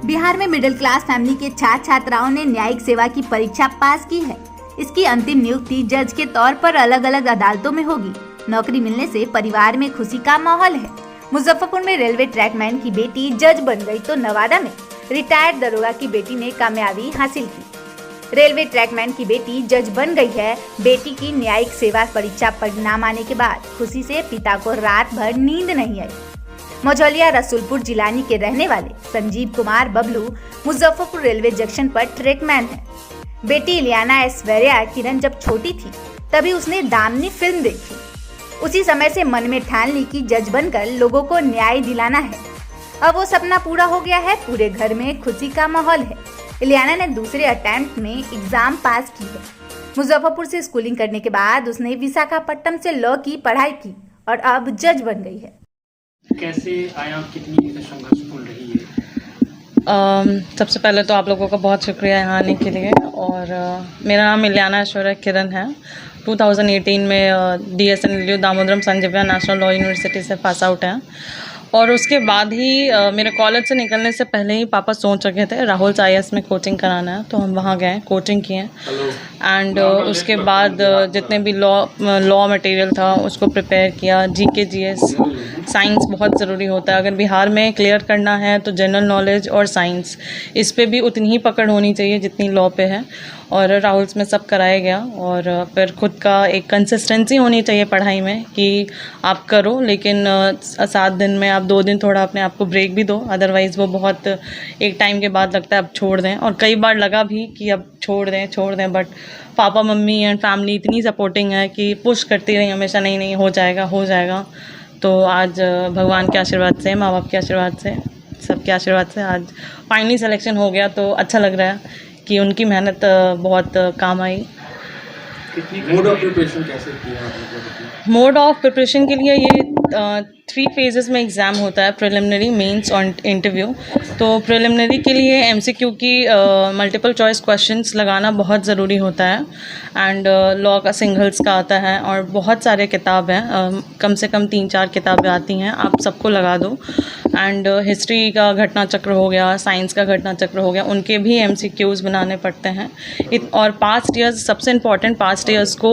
बिहार में middle class family के छात्र छात्राओं ने न्यायिक सेवा की परीक्षा पास की है। इसकी अंतिम नियुक्ति जज के तौर पर अलग अलग अदालतों में होगी। नौकरी मिलने से परिवार में खुशी का माहौल है। मुजफ्फरपुर में रेलवे ट्रैकमैन की बेटी जज बन गई तो नवादा में रिटायर्ड दरोगा की बेटी ने कामयाबी हासिल की। रेलवे ट्रैकमैन की बेटी जज बन गई है। बेटी की न्यायिक सेवा परीक्षा परिणाम आने के बाद खुशी से पिता को रात भर नींद नहीं आई। मझौलिया रसूलपुर जिलानी के रहने वाले संजीव कुमार बबलू मुजफ्फरपुर रेलवे जंक्शन पर ट्रैकमैन है। बेटी इलियाना ऐश्वर्या किरण जब छोटी थी तभी उसने दामिनी फिल्म देखी। उसी समय से मन में ठान ली कि जज बनकर लोगों को न्याय दिलाना है। अब वो सपना पूरा हो गया है। पूरे घर में खुशी का माहौल है। इलियाना ने दूसरे अटेम्प्ट में एग्जाम पास की है। मुजफ्फरपुर से स्कूलिंग करने के बाद उसने विशाखापट्टनम से लॉ की पढ़ाई की और अब जज बन गई है। कैसे आया, कितनी संघर्षपूर्ण रही है? सबसे पहले तो आप लोगों का बहुत शुक्रिया यहाँ आने के लिए। और मेरा नाम इलियाना ऐश्वर्या किरण है। 2018 में DSNLU Damodaram Sanjivayya national law university से पास आउट है। और उसके बाद ही मेरे कॉलेज से निकलने से पहले ही पापा सोच रखे थे राहुल IAS में कोचिंग कराना है, तो हम वहाँ गए, कोचिंग किए। एंड उसके बाद जितने भी लॉ मटेरियल था उसको प्रिपेयर किया। GK GS साइंस बहुत ज़रूरी होता है। अगर बिहार में क्लियर करना है तो जनरल नॉलेज और साइंस, इस पे भी उतनी ही पकड़ होनी चाहिए जितनी लॉ पे है। और राहुल्स में सब कराया गया। और फिर खुद का एक कंसिस्टेंसी होनी चाहिए पढ़ाई में कि आप करो, लेकिन 7 दिन में आप 2 दिन थोड़ा अपने आप को ब्रेक भी दो। अदरवाइज़ वो बहुत एक टाइम के बाद लगता है अब छोड़ दें। और कई बार लगा भी कि अब छोड़ दें, but papa mummy and family इतनी सपोर्टिंग है कि पुश करती रही हमेशा, नहीं हो जाएगा। तो आज भगवान के आशीर्वाद से, माँ बाप के आशीर्वाद से, सबके आशीर्वाद से आज फाइनली सिलेक्शन हो गया। तो अच्छा लग रहा है कि उनकी मेहनत बहुत काम आई। मोड ऑफ प्रिपरेशन कैसे किया आपने? मोड ऑफ प्रिपरेशन के लिए ये 3 फेजेस में एग्ज़ाम होता है, प्रिलिमिनरी, मेंस और इंटरव्यू। तो प्रिलिमिनरी के लिए MCQ की मल्टीपल चॉइस क्वेश्चंस लगाना बहुत ज़रूरी होता है। एंड लॉ का सिंगल्स का आता है और बहुत सारे किताब हैं, कम से कम 3-4 किताबें आती हैं, आप सबको लगा दो। एंड हिस्ट्री का घटना चक्र हो गया, साइंस का घटना चक्र हो गया, उनके भी MCQs बनाने पड़ते हैं। और पास्ट ईयर्स, सबसे इम्पॉर्टेंट पास्ट ईयर्स को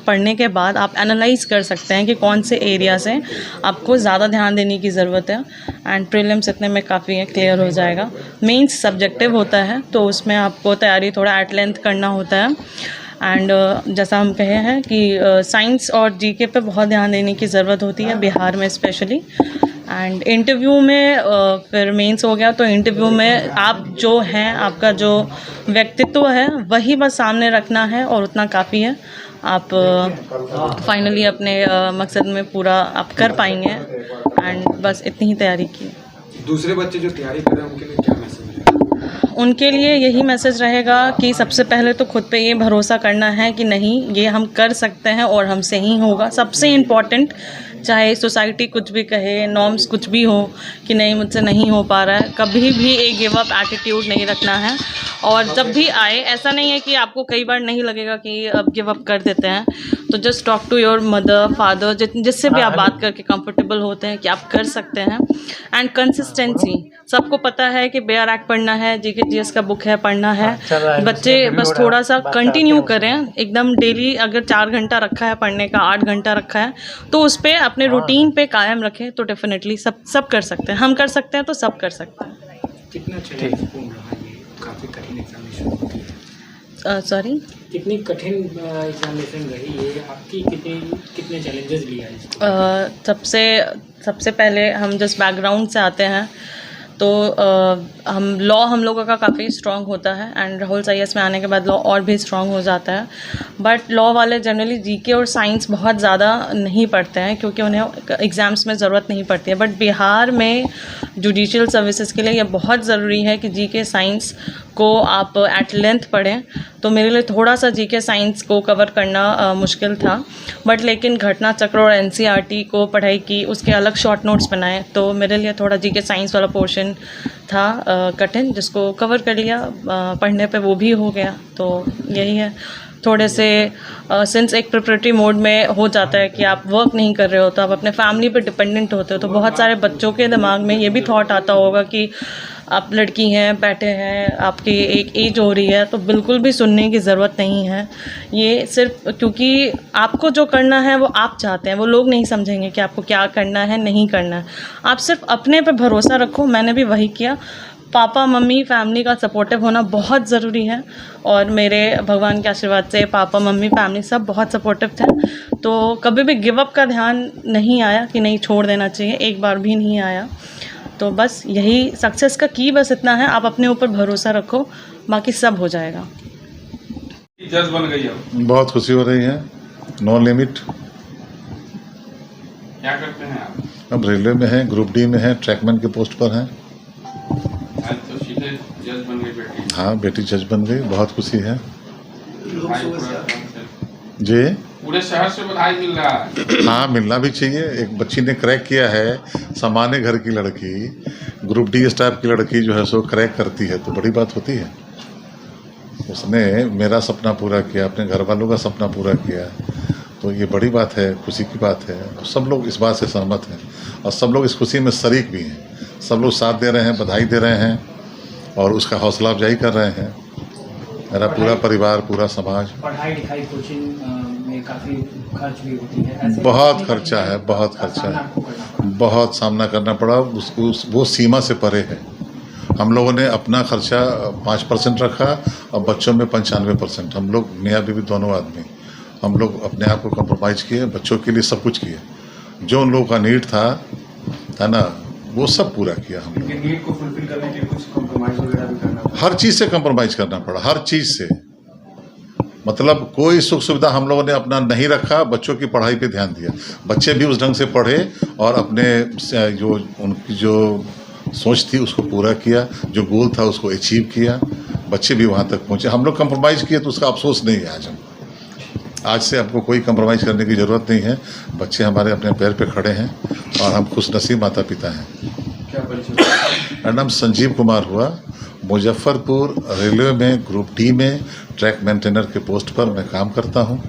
पढ़ने के बाद आप एनालाइज कर सकते हैं कि कौन से एरिया से आपको ज़्यादा ध्यान देने की ज़रूरत है। एंड प्रीलिम्स इतने में काफ़ी है, क्लियर हो जाएगा। मेंस सब्जेक्टिव होता है तो उसमें आपको तैयारी थोड़ा एट लेंथ करना होता है। एंड जैसा हम कहे हैं कि साइंस और GK पे बहुत ध्यान देने की ज़रूरत होती है बिहार में स्पेशली। एंड इंटरव्यू में फिर मेंस हो गया, तो इंटरव्यू में आप जो हैं, आपका जो व्यक्तित्व है वही बस सामने रखना है और उतना काफ़ी है। आप फाइनली अपने मकसद में पूरा आप कर पाएंगे। एंड बस इतनी ही तैयारी की। दूसरे बच्चे जो तैयारी कर रहे हैं उनके लिए क्या मैसेज है? उनके लिए यही मैसेज रहेगा कि सबसे पहले तो खुद पे ये भरोसा करना है कि नहीं, ये हम कर सकते हैं और हमसे ही होगा। सबसे इम्पॉर्टेंट, चाहे सोसाइटी कुछ भी कहे, नॉर्म्स कुछ भी हो कि नहीं मुझसे नहीं हो पा रहा है, कभी भी एक गिव अप एटीट्यूड नहीं रखना है। और जब भी आए, ऐसा नहीं है कि आपको कई बार नहीं लगेगा कि अब गिव अप कर देते हैं, तो just talk to your mother, father, जिससे भी आप बात करके कंफर्टेबल होते हैं कि आप कर सकते हैं। एंड कंसिस्टेंसी, सबको पता है कि बेयर एक्ट पढ़ना है, GK GS का बुक है, पढ़ना है। बच्चे बस थोड़ा सा कंटिन्यू करें एकदम डेली। अगर 4 घंटा रखा है पढ़ने का, 8 घंटा रखा है, तो उस पर अपने रूटीन पे कायम रखें तो डेफिनेटली सब कर सकते हैं। हम कर सकते हैं तो सब कर सकते हैं। कितना चैलेंजपूर्ण रहा ये? काफ़ी कठिन एग्जामिनेशन होती है। सॉरी, कितनी कठिन एग्जामिनेशन रही है आपकी? कितने चैलेंजेस लिया है? सबसे पहले हम जिस बैकग्राउंड से आते हैं तो हम लोगों का काफ़ी स्ट्रॉन्ग होता है। एंड राहुल IAS में आने के बाद लॉ और भी स्ट्रॉन्ग हो जाता है। बट लॉ वाले जनरली GK और साइंस बहुत ज़्यादा नहीं पढ़ते हैं क्योंकि उन्हें एग्ज़ाम्स में ज़रूरत नहीं पड़ती है। बट बिहार में जुडिशियल सर्विसेज के लिए यह बहुत ज़रूरी है कि GK साइंस को आप एट लेंथ पढ़ें। तो मेरे लिए थोड़ा सा GK साइंस को कवर करना मुश्किल था। बट लेकिन घटना चक्र और NCERT को पढ़ाई की, उसके अलग शॉर्ट नोट्स बनाए, तो मेरे लिए थोड़ा GK साइंस वाला पोर्शन था कठिन, जिसको कवर कर लिया। पढ़ने पे वो भी हो गया। तो यही है, थोड़े से सिंस एक प्रिपरेटरी मोड में हो जाता है कि आप वर्क नहीं कर रहे हो तो आप अपने फैमिली पे डिपेंडेंट होते हो। तो बहुत सारे बच्चों के दिमाग में ये भी थॉट आता होगा कि आप लड़की हैं, बैठे हैं, आपकी एक एज हो रही है, तो बिल्कुल भी सुनने की ज़रूरत नहीं है। ये सिर्फ क्योंकि आपको जो करना है वो आप चाहते हैं, वो लोग नहीं समझेंगे कि आपको क्या करना है, नहीं करना है। आप सिर्फ अपने पे भरोसा रखो। मैंने भी वही किया। पापा मम्मी फैमिली का सपोर्टिव होना बहुत ज़रूरी है और मेरे भगवान के आशीर्वाद से पापा मम्मी फैमिली सब बहुत सपोर्टिव थे, तो कभी भी गिव अप का ध्यान नहीं आया कि नहीं छोड़ देना चाहिए, एक बार भी नहीं आया। तो बस यही सक्सेस का की बस इतना है, आप अपने ऊपर भरोसा रखो, बाकी सब हो जाएगा। जज बन गई अब बहुत खुशी हो रही है। No limit. क्या करते हैं आप? अब रेलवे में हैं, ग्रुप डी में हैं, ट्रैकमैन के पोस्ट पर हैं। आज तो सीधे जज बन गई बेटी। हाँ, बेटी जज बन गई, बहुत खुशी है बधाई जी। पूरे शहर से बधाई मिल रहा है। हाँ, मिलना भी चाहिए। एक बच्ची ने क्रैक किया है, सामान्य घर की लड़की, ग्रुप डी स्टाफ की लड़की जो है सो क्रैक करती है तो बड़ी बात होती है। उसने मेरा सपना पूरा किया, अपने घर वालों का सपना पूरा किया, तो ये बड़ी बात है, खुशी की बात है। सब लोग इस बात से सहमत हैं और सब लोग इस खुशी में शरीक भी हैं। सब लोग साथ दे रहे हैं, बधाई दे रहे हैं और उसका हौसला अफजाई कर रहे हैं। मेरा पूरा परिवार, पूरा समाज। पढ़ाई लिखाई कोचिंग में काफ़ी खर्च भी होती है, ऐसे बहुत खर्चा है, बहुत खर्चा है, बहुत सामना करना पड़ा। उसको वो सीमा से परे है। हम लोगों ने अपना खर्चा 5% रखा और बच्चों में 95%। हम लोग मियाँ बीवी दोनों आदमी, हम लोग अपने आप को कम्प्रोमाइज़ किए, बच्चों के लिए सब कुछ किए। जो उन लोगों का नीड था, है ना, वो सब पूरा किया हम लोग। नीड को फुलफिल करने के लिए कुछ कॉम्प्रोमाइज़ वगैरह भी करना पड़ा। हर चीज़ से कम्प्रोमाइज़ करना पड़ा, हर चीज़ से। मतलब कोई सुख सुविधा हम लोगों ने अपना नहीं रखा, बच्चों की पढ़ाई पे ध्यान दिया। बच्चे भी उस ढंग से पढ़े और अपने जो उनकी जो सोच थी उसको पूरा किया, जो गोल था उसको अचीव किया। बच्चे भी वहाँ तक पहुँचे। हम लोग कंप्रोमाइज़ किए तो उसका अफसोस नहीं है। आज से आपको कोई कंप्रोमाइज़ करने की ज़रूरत नहीं है। बच्चे हमारे अपने पैर पे खड़े हैं और हम खुशनसीब माता पिता हैं। क्या परिचय? मेरा नाम संजीव कुमार हुआ। मुजफ्फरपुर रेलवे में ग्रुप डी में ट्रैक मेंटेनर के पोस्ट पर मैं काम करता हूँ।